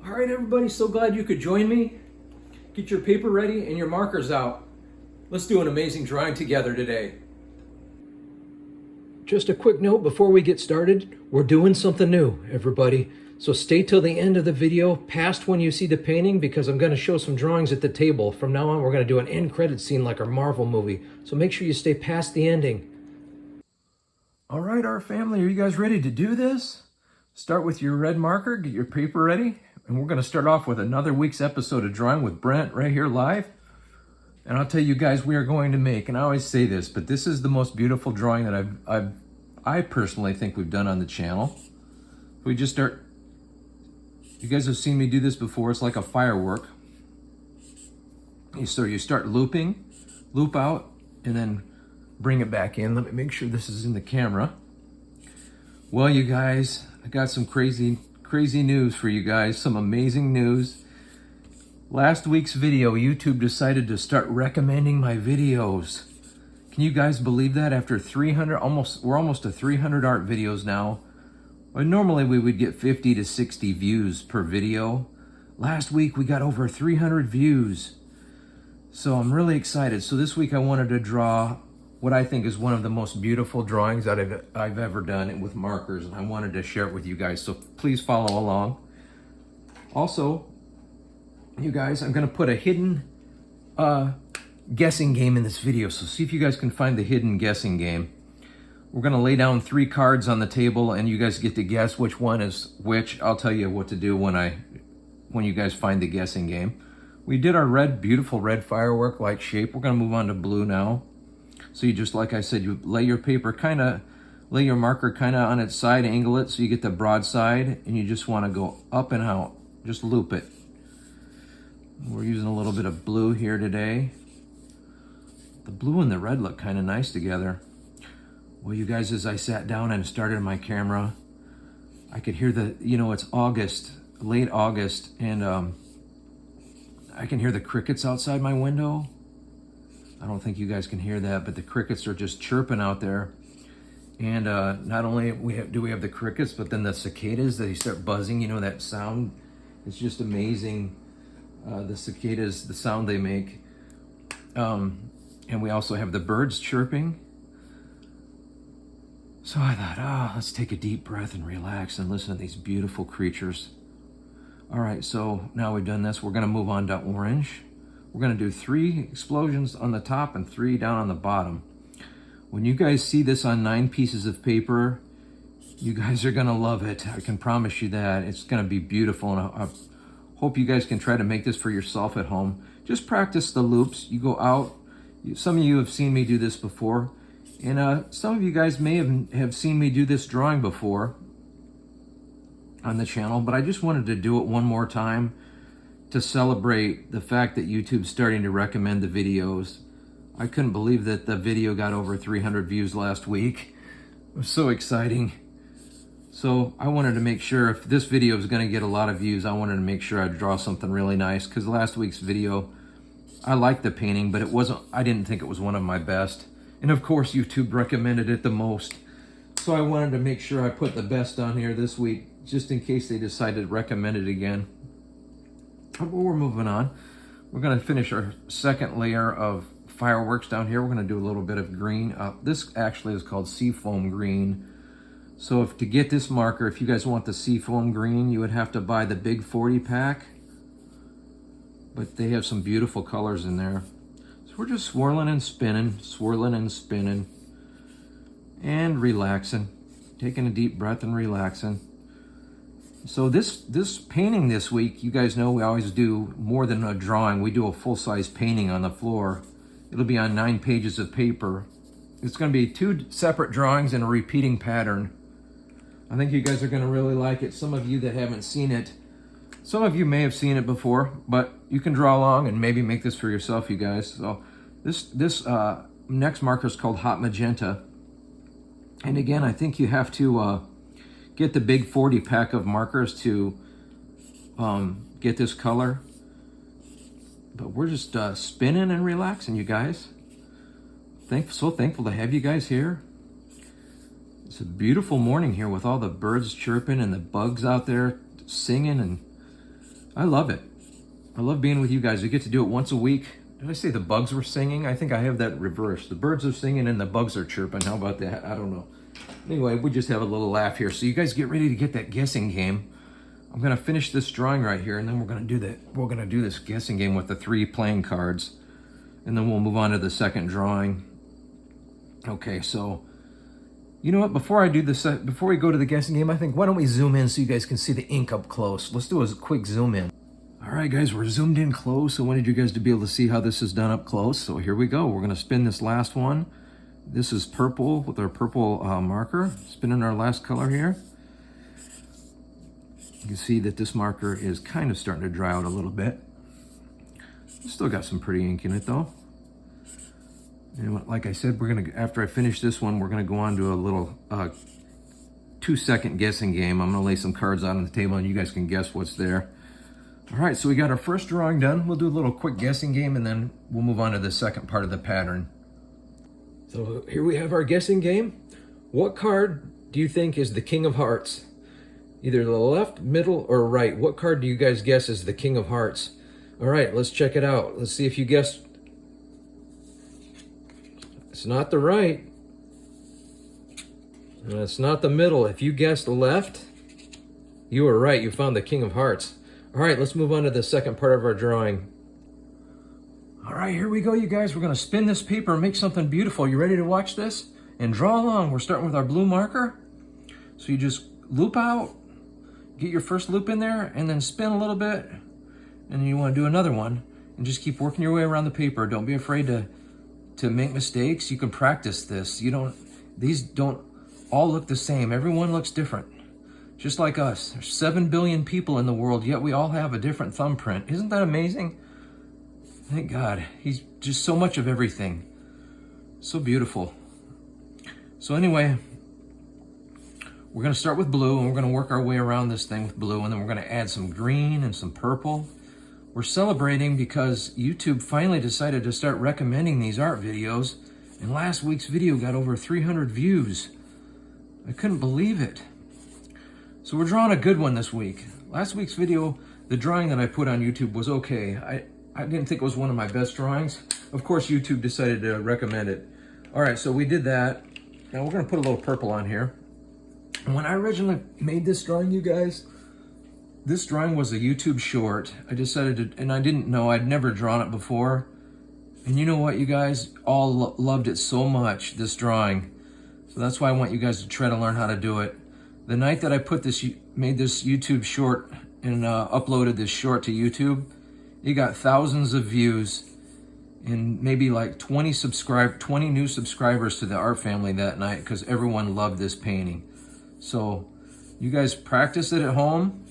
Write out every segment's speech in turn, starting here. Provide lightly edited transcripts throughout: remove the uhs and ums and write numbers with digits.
All right, everybody, so glad you could join me. Get your paper ready and your markers out. Let's do an amazing drawing together today. Just a quick note before we get started, we're doing something new, everybody. So stay till the end of the video, past when you see the painting, because I'm gonna show some drawings at the table. From now on, we're gonna do an end credit scene like our Marvel movie. So make sure you stay past the ending. All right, our family, are you guys ready to do this? Start with your red marker, get your paper ready, and we're gonna start off with another week's episode of Drawing with Brent right here live. And I'll tell you guys, we are going to make, and I always say this, but this is the most beautiful drawing that I personally think we've done on the channel. We just start, you guys have seen me do this before, it's like a firework. So you start looping, loop out, and then bring it back in. Let me make sure this is in the camera. Well, you guys, I got some crazy news for you guys, some amazing news. Last week's video, YouTube decided to start recommending my videos. Can you guys believe that? After 300, we're almost to 300 art videos now. Well, normally we would get 50 to 60 views per video. Last week we got over 300 views. So I'm really excited. So this week I wanted to draw what I think is one of the most beautiful drawings that I've ever done with markers, and I wanted to share it with you guys. So please follow along. Also, you guys, I'm gonna put a hidden guessing game in this video. So see if you guys can find the hidden guessing game. We're gonna lay down 3 cards on the table and you guys get to guess which one is which. I'll tell you what to do when you guys find the guessing game. We did our beautiful red firework like shape. We're gonna move on to blue now. So you just, like I said, you lay your paper lay your marker kinda on its side, angle it so you get the broad side, and you just wanna go up and out. Just loop it. We're using a little bit of blue here today. The blue and the red look kind of nice together. Well, you guys, as I sat down and started my camera, I could hear it's August, late August, and I can hear the crickets outside my window. I don't think you guys can hear that, but the crickets are just chirping out there. And not only do we have the crickets, but then the cicadas, they start buzzing, that sound. It's just amazing. The cicadas, the sound they make. And we also have the birds chirping. So I thought, let's take a deep breath and relax and listen to these beautiful creatures. All right, so now we've done this, we're gonna move on to orange. We're gonna do 3 explosions on the top and 3 down on the bottom. When you guys see this on 9 pieces of paper, you guys are gonna love it. I can promise you that. It's gonna be beautiful, and I hope you guys can try to make this for yourself at home. Just practice the loops. You go out. Some of you have seen me do this before, and some of you guys may have seen me do this drawing before on the channel, but I just wanted to do it one more time to celebrate the fact that YouTube's starting to recommend the videos. I couldn't believe that the video got over 300 views last week. It was so exciting. So I wanted to make sure if this video is going to get a lot of views, I wanted to make sure I draw something really nice, because last week's video, I liked the painting, but I didn't think it was one of my best. And of course, YouTube recommended it the most. So I wanted to make sure I put the best on here this week, just in case they decided to recommend it again. But we're moving on. We're going to finish our second layer of fireworks down here. We're going to do a little bit of green. This actually is called seafoam green. So to get this marker, if you guys want the seafoam green, you would have to buy the big 40 pack. But they have some beautiful colors in there. So we're just swirling and spinning, and relaxing. Taking a deep breath and relaxing. So this painting this week, you guys know we always do more than a drawing. We do a full-size painting on the floor. It'll be on 9 pages of paper. It's going to be 2 separate drawings in a repeating pattern. I think you guys are going to really like it. Some of you that haven't seen it, some of you may have seen it before, but you can draw along and maybe make this for yourself, you guys. So this next marker is called Hot Magenta. And again, I think you have to get the big 40 pack of markers to get this color. But we're just spinning and relaxing, you guys. So thankful to have you guys here. It's a beautiful morning here with all the birds chirping and the bugs out there singing, and I love it. I love being with you guys. We get to do it once a week. Did I say the bugs were singing? I think I have that reversed. The birds are singing and the bugs are chirping. How about that? I don't know. Anyway, we just have a little laugh here. So you guys get ready to get that guessing game. I'm gonna finish this drawing right here, and then we're gonna do that. We're gonna do this guessing game with the 3 playing cards, and then we'll move on to the second drawing. Okay, so you know what? Before I do this, before we go to the guessing game, I think why don't we zoom in so you guys can see the ink up close? Let's do a quick zoom in. All right, guys, we're zoomed in close. I wanted you guys to be able to see how this is done up close. So here we go. We're gonna spin this last one. This is purple with our purple marker. Spinning our last color here. You can see that this marker is kind of starting to dry out a little bit. Still got some pretty ink in it though. And like I said, we're gonna, after I finish this one, we're gonna go on to a little 2-second guessing game. I'm gonna lay some cards out on the table and you guys can guess what's there. All right, so we got our first drawing done. We'll do a little quick guessing game and then we'll move on to the second part of the pattern. So here we have our guessing game. What card do you think is the King of Hearts? Either the left, middle, or right. What card do you guys guess is the King of Hearts? All right, let's check it out. Let's see if you guessed. It's not the right. And it's not the middle. If you guessed left, you were right. You found the King of Hearts. All right, let's move on to the second part of our drawing. All right, here we go, you guys. We're gonna spin this paper and make something beautiful. You ready to watch this? And draw along. We're starting with our blue marker. So you just loop out, get your first loop in there, and then spin a little bit. And then you wanna do another one. And just keep working your way around the paper. Don't be afraid to make mistakes. You can practice this. These don't all look the same. Everyone looks different. Just like us. There's 7 billion people in the world, yet we all have a different thumbprint. Isn't that amazing? Thank God. He's just so much of everything. So beautiful. So anyway, we're going to start with blue, and we're going to work our way around this thing with blue, and then we're going to add some green and some purple. We're celebrating because YouTube finally decided to start recommending these art videos, and last week's video got over 300 views. I couldn't believe it. So we're drawing a good one this week. Last week's video, the drawing that I put on YouTube was okay. I didn't think it was one of my best drawings. Of course, YouTube decided to recommend it. All right, so we did that. Now we're gonna put a little purple on here. And when I originally made this drawing, you guys, this drawing was a YouTube short. I decided to, and I didn't know, I'd never drawn it before. And you know what, you guys all loved it so much, this drawing. So that's why I want you guys to try to learn how to do it. The night that I made this YouTube short and uploaded this short to YouTube, it got thousands of views and maybe like 20 new subscribers to the art family that night because everyone loved this painting. So you guys practice it at home.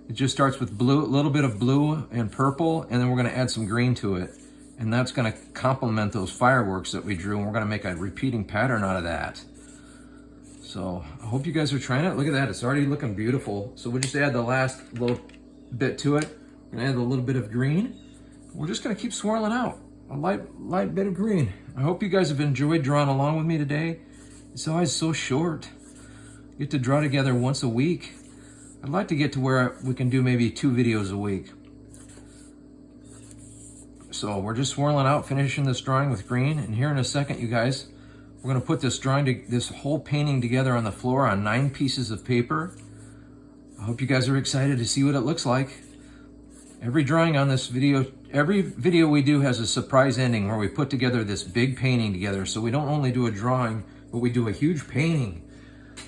It just starts with blue, a little bit of blue and purple, and then we're gonna add some green to it. And that's gonna complement those fireworks that we drew, and we're gonna make a repeating pattern out of that. So I hope you guys are trying it. Look at that, it's already looking beautiful. So we'll just add the last little bit to it. We're gonna add a little bit of green. We're just gonna keep swirling out a light bit of green. I hope you guys have enjoyed drawing along with me today. It's always so short. We get to draw together once a week. I'd like to get to where we can do maybe 2 videos a week. So we're just swirling out, finishing this drawing with green. And here in a second, you guys, we're gonna put this this whole painting together on the floor on 9 pieces of paper. I hope you guys are excited to see what it looks like. Every drawing on this video, every video we do has a surprise ending where we put together this big painting together. So we don't only do a drawing, but we do a huge painting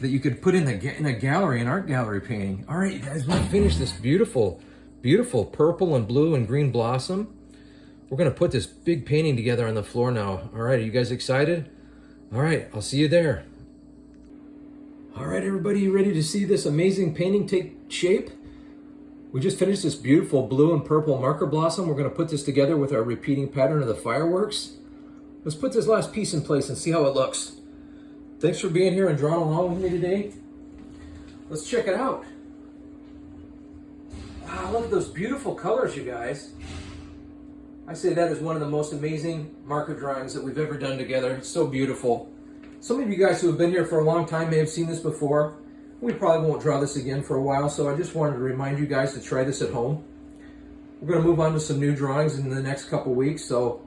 that you could put in a gallery, an art gallery painting. All right, you guys, we're gonna finish this beautiful, beautiful purple and blue and green blossom. We're gonna put this big painting together on the floor now. All right, are you guys excited? All right, I'll see you there. All right, everybody, you ready to see this amazing painting take shape? We just finished this beautiful blue and purple marker blossom. We're gonna put this together with our repeating pattern of the fireworks. Let's put this last piece in place and see how it looks. Thanks for being here and drawing along with me today. Let's check it out. Wow, look at those beautiful colors, you guys. I say that is one of the most amazing marker drawings that we've ever done together. It's so beautiful. Some of you guys who have been here for a long time may have seen this before. We probably won't draw this again for a while, so I just wanted to remind you guys to try this at home. We're going to move on to some new drawings in the next couple weeks. So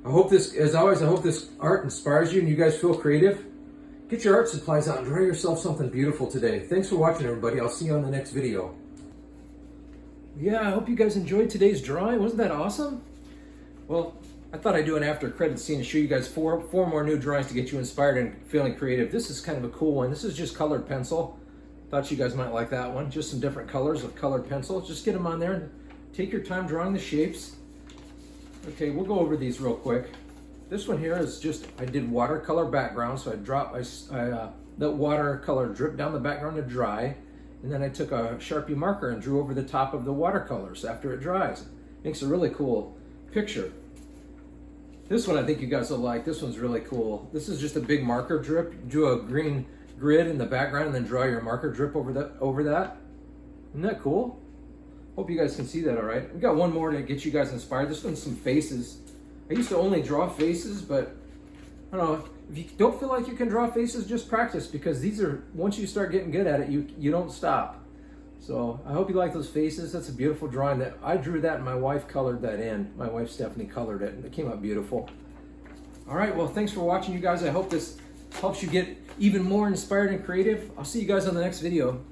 I hope this, as always, I hope this art inspires you and you guys feel creative. Get your art supplies out and draw yourself something beautiful today. Thanks for watching, everybody. I'll see you on the next video. Yeah, I hope you guys enjoyed today's drawing. Wasn't that awesome? Well, I thought I'd do an after credit scene to show you guys four more new drawings to get you inspired and feeling creative. This is kind of a cool one. This is just colored pencil. Thought you guys might like that one. Just some different colors of colored pencil. Just get them on there and take your time drawing the shapes. Okay, we'll go over these real quick. This one here is just, I did watercolor background, so that watercolor dripped down the background to dry, and then I took a Sharpie marker and drew over the top of the watercolors after it dries. Makes a really cool picture. This one I think you guys will like. This one's really cool. This is just a big marker drip. You drew a green grid in the background and then draw your marker drip over that. Isn't that cool? Hope you guys can see that all right. We got one more to get you guys inspired. This one's some faces. I used to only draw faces, but I don't know. If you don't feel like you can draw faces, just practice, because these are, once you start getting good at it, you don't stop. So I hope you like those faces. That's a beautiful drawing. That I drew that and my wife colored that in. My wife Stephanie colored it and it came out beautiful. All right, well, thanks for watching, you guys. I hope this helps you get even more inspired and creative. I'll see you guys on the next video.